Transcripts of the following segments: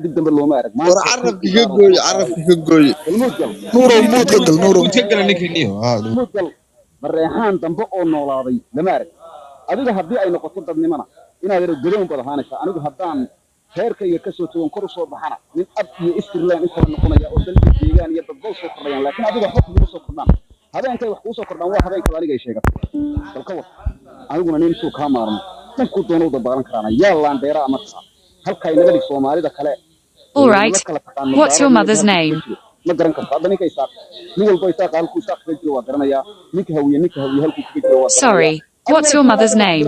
dib dambe looma arag war maanta carabki ka gooy ilmuud gal nuuro muud ka gal nuuro muud ka gala ninkaniyo ilmuud gal mareexaan dambe oo noolaaday lama arag adiga haddii ay noqoto dadnimana inaad yaro godoon bad ahaanaysaa anigu haddaan reerkayga ka soo tagon kor u soo baxana nin ab iyo iskirlaan intaba noqonaya oo dalka deegaan iyo dadbal soo kordhayaan laakiin adiga waxba kuguma soo kordhaan habeenkay wax kuu soo kordhaan waa habeenkada aniga ay sheegatay dalka war aniguna nin intuu kaa maarmo dhankuu doona u dabaalan karaana yaa laandheeraa markaa halka ay naga dhig soomaalida kale. All right. What's your mother's name? ma garan karto hadda ninka isaaq nin walba isaaq halkuu isaaq kaga jiro waa garanayaa ninka hawiye halkuu kaga jiro waa garanayaa. Sorry, what's your mother's name?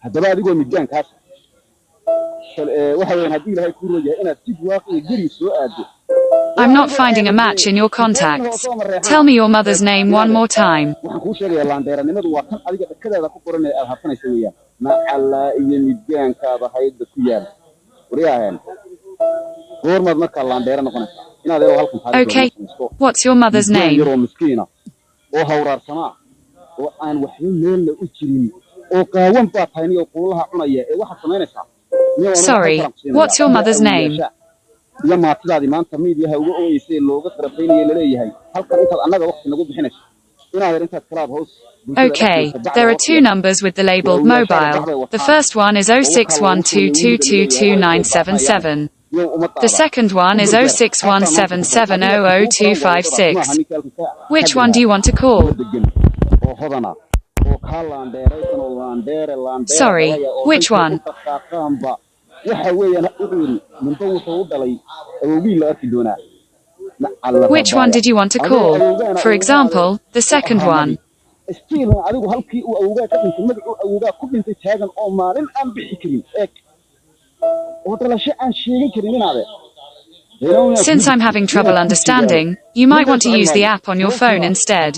haddaba adigoo midgaankaas waxa weeyaan haddii ilaahay kuu rooyahay inaad si waaqi geri soo aado. I'm not finding a match in your contacts. Tell me your mother's name one more time. waxaan kuu sheegayaa laandheeranimadu waa kan adiga dhakadaada ku qoran ee aad harsanaysa weeyaan macallaa iyo midgaankaada hayda ku yaal wariyaheen goormaad markaa laandheera noqonaysaa inaad eero halkan Okay, what's your mother's name? yaroo miskiina oo hawraarsamaa oo aan waxba meelna u jirin oo qaawan baa tahay niyoo quulaha cunaya ee waxaad samaynaysaa Sorry, what's your mother's name? iyo maatidaadii maanta miidiyaha uga ooyeysay looga tarafaynaya laleeyahay halkan intaad annaga waqti nagu bixinayso inaad yar intaad kalaad hoos Okay, there are two numbers with the label mobile. The first one is 0612222977. The second one is 0617700256. Which one do you want to call? Sorry, which one? Which one did you want to call? For example, the second one. Since I'm having trouble understanding, you might want to use the app on your phone instead.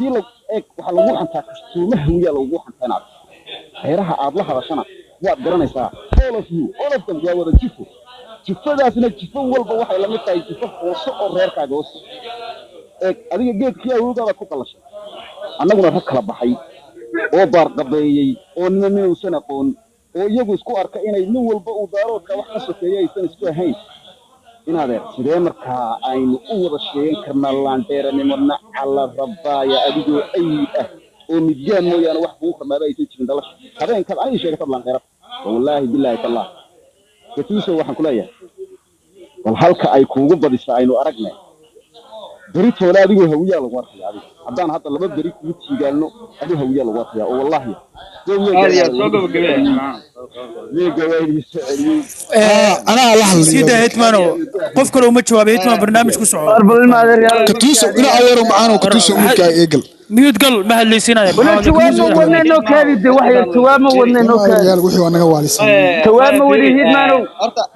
jifadaasna jifo walba waxay la mid tahay jifo hoose oo reerkaaga hoose adiga geedkii awoodaada ku qalashay annaguna rag kala baxay oo baarqabeeyey oo nina uusan aqoon oo iyagu isku arka inay nin walba uu daaroodka wax ka sokeeyo aysan isku ahayn inaadee sidee markaa aynu u wada sheegan karnaa laandheeranimo nacala rabbaaya adigoo ayid ah oo midgaan mooyaane wax kugu qarnaaba aysan jirin dhalasha habeenkaad aniga sheegatad laandheerad wallaahi bilaahi tallah katiiso waxaan ku leeyahay wal halka ay kuugu badisa aynu aragne beritoole adigoo hawiyaa lagu arkaya adiga haddaan hadda laba beri kugu tiigaalno adigoo hawiyaa lagu arkaya oo wallaahi anaa la hadlay sida hitmano qof kale uma jawaabay hitman barnaamij ku soco katiiso ina adeero macaano katiiso midka eegal miyud gal ma hadlaysinaya توام ودنو كذي ده واحد توام ودنو كذي yaal wixii anaga waalisay توام ودي هيدمانو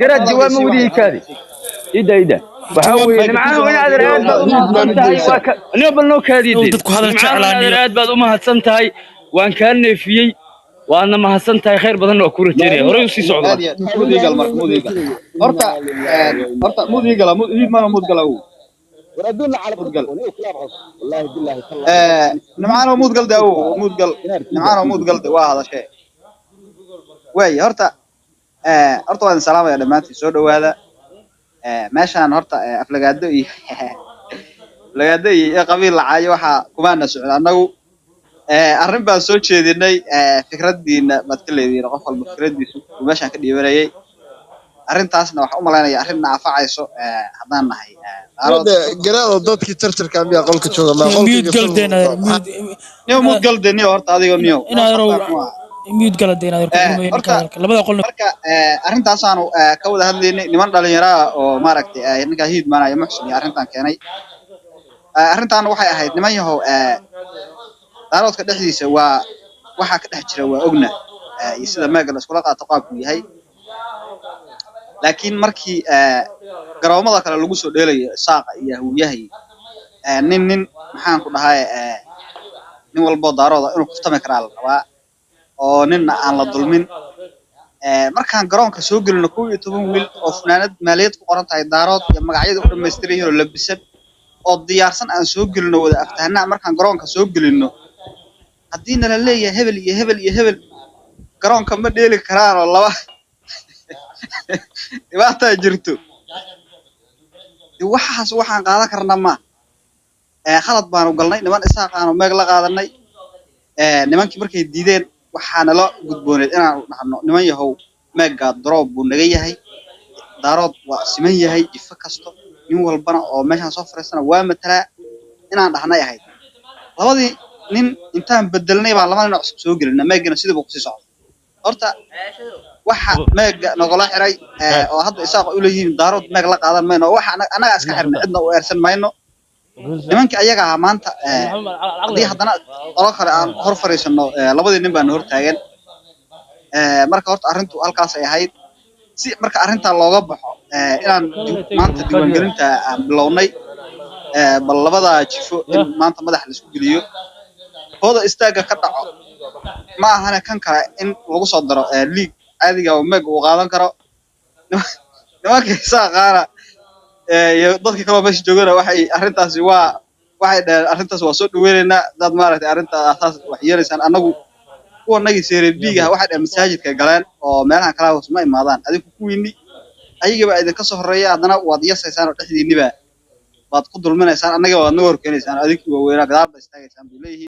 قرأ توام ودي كذي إيدا وحوي معاه وين هذا العاد بعد ما هتنتهي اليوم بلنو كذي دي dadku hadal jeclaan العاد بعد ما هتنتهي وان كان في وأنا ما هتنتهي خير بدن وكورة جري هري سي سعود مود يقال مرك مود يقال horta mud يقال mud ما mud قال هو وردنا على مود قال والله بالله نمعانو mud قال ده هو mud قال نمعانو mud قال ده waa hada shay way horta waan salaamaya dhamaantii soo dhawaada meeshaan horta aflagaado iyo qabiil lacaayo waxa kumaana socda anagu arrin baan soo jeedinay fikradiina mad ka leedahay qof walba fikradiisu meeshaan ka dhiibanayay arrintaasna waxa u maleynaya arrin naafacayso hadaan nahay garaado dadkii tartarka miya qolka jooga ma miyud gal deena mud gal deena horta adiga miyo miyud gal deena labada qolna marka arrintaasaan ka wada hadlaynay niman dhalinyaro ah oo maaragtay ninka hiidmanaya muxsin arrintan keenay arrintan waxay ahayd niman yahow daaroodka dhexdiisa waa waxa ka dhex jira waa ogna iyo sida meega la isku qaato qaabku yahay laakiin markii garoomada kale lagu soo dheelayo saaqa iyo hawiyahay nin maxaan ku dhahay nin walba daarooda inuu kuftami karaa la rabaa oo ninna aan la dulmin markaan garoonka soo gelino 12 wiil oo fanaanad maaliyad ku qoran tahay daarood iyo magacyada u dhameystiran yihiin oo labisan oo diyaarsan aan soo gelino wada aftahanaa markaan garoonka soo gelino haddii nala leeyahay hebel iyo hebel garoonka ma dheeli karaan oo laba dhibaataa jirto waxaas waxaan qaadan karnaa ma khalad baanu galnay niman isaaqaanu meeg la qaadanay nimankii markay diideen waxaana la gudbooneed inaan dhahno niman yahow meegga drop buu naga yahay daarood waa siman yahay jifa kasto nin walbana oo meeshaan soo fariisana waa matalaa inaan dhahnay ahayd labadii nin intaan bedelnay baa laba nin cusub soo gelinay meeggana sidii buu ku sii socday horta waxa meegga nagala xiray oo hadda isaaq u leeyihiin daarood meeg la qaadan mayno waxa anaga iska xirnay cidna u eersan mayno nimanka ayaga ah maanta hadii haddana qolo kale aan hor fariisano labadii nin baan hor taagan marka horta arrintu halkaas ay ahayd si marka arrinta looga baxo inaan maanta diiwaangelinta aan bilownay bal labada jifo in maanta madax la isku geliyo hooda istaaga ka dhaco ma ahana kan kale in lagu soo daro league caadiga oo meeg uu qaadan karo nimanka isaaqaana iyo dadka kale meesha joogana waxay arrintaasi waxay dhaheen arrintaas waa soo dhaweynaynaa dad maaragtay arrinta asaas wax yeelaysaan anagu kuwanagii seerebiga waxay dhaheen masaajidka galeen oo meelaha kala hoos ma imaadaan adigu kuwiini ayagaba idinka soo horeeya haddana waad yasaysaan oo dhexdiiniba baad ku dulminaysaan annaga waad noo horkeenaysaan adigu waaweynaa gadaal ba istaagaysaan buu leeyahay